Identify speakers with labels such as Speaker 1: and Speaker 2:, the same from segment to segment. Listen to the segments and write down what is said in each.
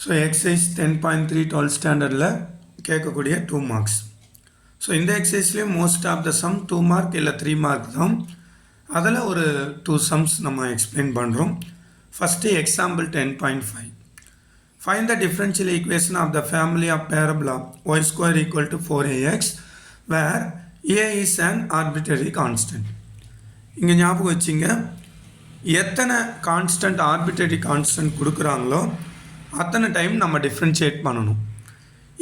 Speaker 1: So exercise 10.3 12th ஸ்டாண்டர்டில் கேட்கக்கூடிய 2 marks. So இந்த எக்ஸசைஸ்லேயும் most of the sum 2 mark இல்லை 3 மார்க் தான். அதில் ஒரு 2 சம்ஸ் நம்ம எக்ஸ்பிளைன் பண்ணுறோம். First example 10.5. Find the differential equation of the family of parabola y square equal to 4ax where a is an arbitrary constant. இங்கே ஞாபகம் வச்சிங்க, எத்தனை கான்ஸ்டன்ட் ஆர்பிட்ரரி கான்ஸ்டன்ட் கொடுக்குறாங்களோ அத்தனை டைம் நம்ம டிஃப்ரென்ஷியேட் பண்ணணும்.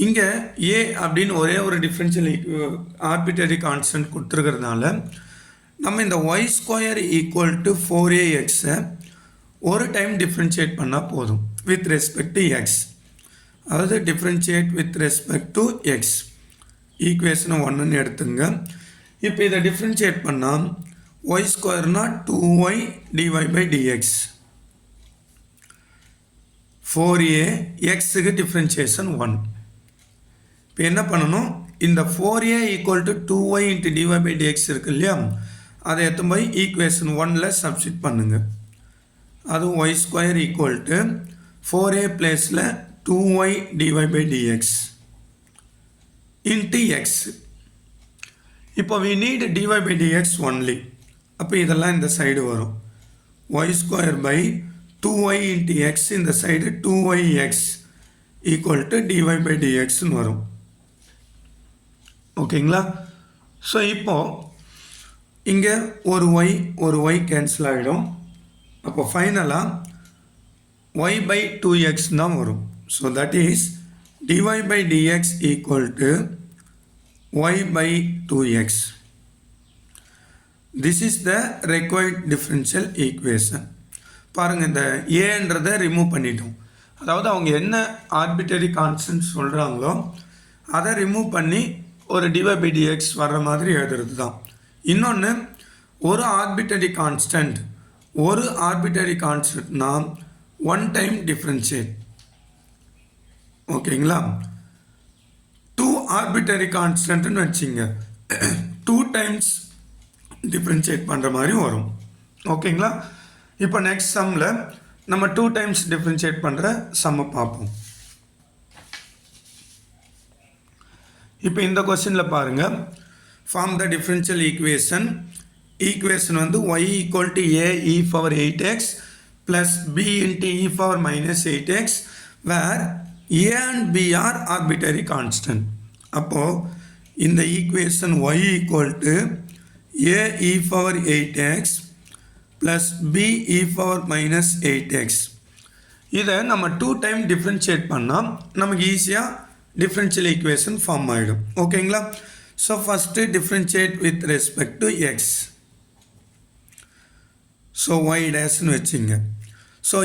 Speaker 1: இங்கே ஏ அப்படின்னு ஒரே ஒரு டிஃப்ரென்ஷியல் ஆர்பிட்ரரி கான்ஸ்டன்ட் கொடுத்துருக்கிறதுனால நம்ம இந்த Y square equal to 4ax ஒரு டைம் டிஃப்ரென்ஷியேட் பண்ணால் போதும் வித் ரெஸ்பெக்ட் டு எக்ஸ். அதாவது differentiate with respect to x ஈக்குவேஷனை 1ன்னு எடுத்துங்க. இப்போ இதை டிஃப்ரென்ஷியேட் பண்ணால் y ஸ்கொயர்னா 2y dy by dx, 4a xக்கு டிஃப்ரென்ஷியேஷன் 1. இப்போ என்ன பண்ணணும், இந்த 4a equal to 2y into dy by dx இருக்கு இல்லையா, அதை எடுத்து போய் ஈக்குவேஷன் 1ல் சப்ஸ்டிட் பண்ணுங்க. அது y square equal to 4a பிளேஸில் 2y dy by dx into X. இப்போ we need dy by dx only. அப்போ இதெல்லாம் இந்த சைடு வரும். y square by 2y into x, இந்த side 2yx equal to dy by dxன்னு வரும். ஓகேங்களா? ஸோ இப்போது இங்கே ஒரு y கேன்சல் ஆகிடும். அப்போ ஃபைனலாக y by 2x தான் வரும். So that is dy by dx equal to y by 2x. This is the required differential equation. பாருங்கள், இந்த ஏன்றதை ரிமூவ் பண்ணிட்டோம். அதாவது அவங்க என்ன ஆர்பிட்டரி கான்ஸ்டன்ட் சொல்கிறாங்களோ அதை ரிமூவ் பண்ணி ஒரு dy by dx வர்ற மாதிரி எழுதுறது தான். இன்னொன்று, ஒரு ஆர்பிட்டரி கான்ஸ்டன்ட்னா ஒன் டைம் டிஃப்ரென்ஷியேட். ஓகேங்களா? 2 ஆர்பிட்டரி கான்ஸ்டன்ட்னு வச்சிங்க, 2 டைம்ஸ் டிஃப்ரென்ஷியேட் பண்ணுற மாதிரி வரும். ஓகேங்களா? இப்போ நெக்ஸ்ட் சம்மில் நம்ம 2 டைம்ஸ் டிஃப்ரென்ஷியேட் பண்ணுற சம்மை பார்ப்போம். இப்போ இந்த கொஸ்டினில் பாருங்கள், ஃபார்ம் த டிஃப்ரென்ஷியல் ஈக்குவேஷன் வந்து y equal to a e power 8x plus b into e power minus 8x where a and b are arbitrary constant. அப்போது இந்த equation y equal to a e power 8x plus b e power minus 8x, இதை நம்ம 2 time differentiate பண்ணால் நமக்கு ஈஸியாக differential equation form ஆகிடும். ஓகேங்களா? So first differentiate with respect to x. So y டேஷ்னு வச்சுங்க. ஸோ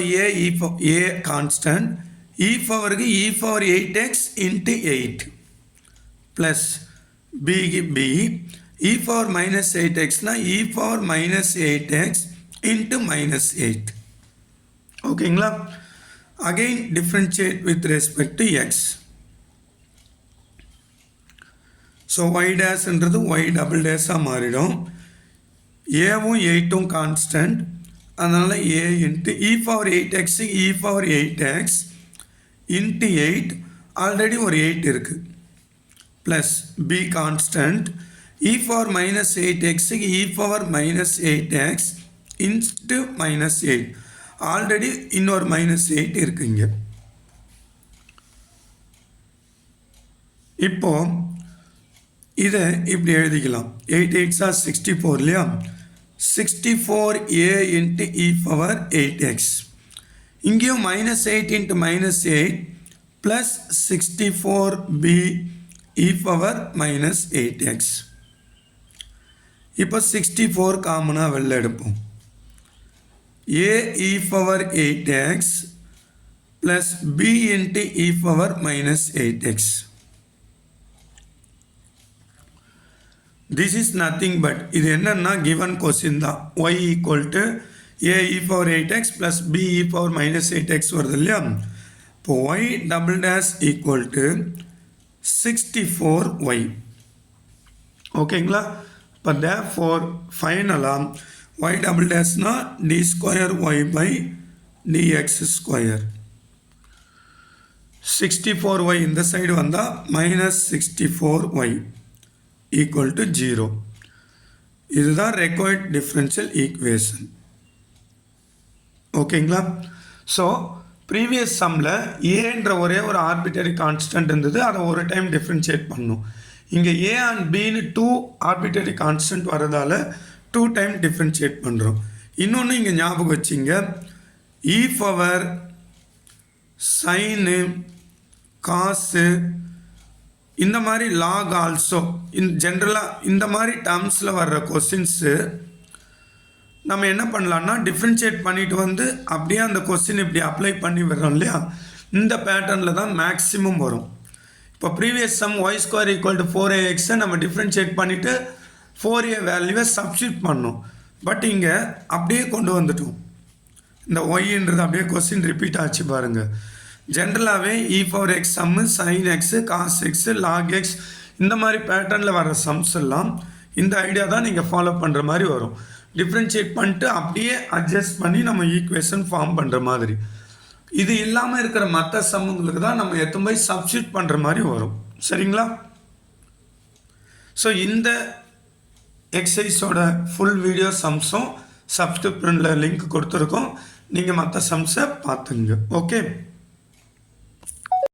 Speaker 1: a கான்ஸ்டன்ட், e பவருக்கு e power 8x into 8 plus பிக்கு b e பவர் மைனஸ் 8xனா e power minus 8x into minus 8. ஓகேங்களா? Again differentiate with respect to x. So y டேஷ்ன்றது y double டேஷாக மாறிடும். ஏவும் 8ம் கான்ஸ்டன்ட், அதனால் a into e power 8x e power 8x into 8, already ஒரு 8 இருக்குது, plus b constant e power minus 8x e power minus 8x into minus 8, already இன்னொரு minus 8 இருக்குங்க. இப்போது இதை இப்படி எழுதிக்கலாம், 8 8s are 64 இல்லையா, 64a into e power 8x, இங்கேயும் minus 8 into minus 8 plus 64b e power minus 8x. இப்போ 64 காமனாக வெளில எடுப்போம். a e power 8x plus b into e power minus 8x. This is nothing but, இது என்னன்னா given question தான். y equal to a e power 8x plus b e power minus 8x வருது இல்லையா. இப்போ y double dash equal to 64y. ஓகேங்களா? இப்போ therefore ஃபைனலாக y double டேஷ்னா d square y by dx square. 64y இந்த side வந்தால் -64y equal to 0. இதுதான் required differential equation. ஓகேங்களா? ஸோ ப்ரீவியஸ் சம்மில் ஏன்ற ஒரே ஒரு ஆர்பிட்டரி கான்ஸ்டன்ட் இருந்தது, அதை ஒரு டைம் டிஃப்ரென்ஷியேட் பண்ணணும். இங்கே ஏ அண்ட் பின்னு 2 ஆர்பிட்டரி கான்ஸ்டன்ட் வரதால் 2 டைம் டிஃப்ரென்ஷியேட் பண்ணுறோம். இன்னொன்று இங்கே ஞாபகம் வச்சிங்க, இ பவர் சைனு காசு இந்த மாதிரி லாக் ஆல்சோ ஜென்ரலாக இந்த மாதிரி டேர்ம்ஸில் வர்ற கொஸ்டின்ஸு நம்ம என்ன பண்ணலான்னா டிஃப்ரென்ஷியேட் பண்ணிட்டு வந்து அப்படியே அந்த கொஸ்டின் இப்படி அப்ளை பண்ணி வர்றோம் இல்லையா, இந்த பேட்டர்னில் தான் மேக்ஸிமம் வரும். இப்போ previous sum y square equal to 4ax நம்ம டிஃப்ரென்ஷியேட் பண்ணிவிட்டு 4a வேல்யூவை சப்ஸ்டியூட் பண்ணோம். பட் இங்கே அப்படியே கொண்டு வந்துட்டோம். இந்த ஒய்ன்றது அப்படியே கொஸ்டின் ரிப்பீட் ஆச்சு பாருங்கள். ஜென்ரலாகவே இ பவர் எக்ஸ் சம்மு sine x cos x log x இந்த மாதிரி பேட்டர்னில் வர சம்ஸ் எல்லாம் இந்த ஐடியா தான் நீங்கள் ஃபாலோ பண்ணுற மாதிரி வரும். டிஃப்ரென்ஷியேட் பண்ணிட்டு அப்படியே அட்ஜஸ்ட் பண்ணி நம்ம ஈக்குவேஷன் ஃபார்ம் பண்ணுற மாதிரி. இது இல்லாமல் இருக்கிற மற்ற சம்முங்களுக்கு தான் நம்ம எத்தனை போய் சப்ஸ்டியூட் பண்ணுற மாதிரி வரும். சரிங்களா? ஸோ இந்த எக்ஸசைஸோட ஃபுல் வீடியோ சம்ஸும் சப்ஸ்கிரிப்ஷனில் லிங்க் கொடுத்துருக்கோம். நீங்கள் மற்ற சம்ஸை பார்த்துங்க. ஓகே.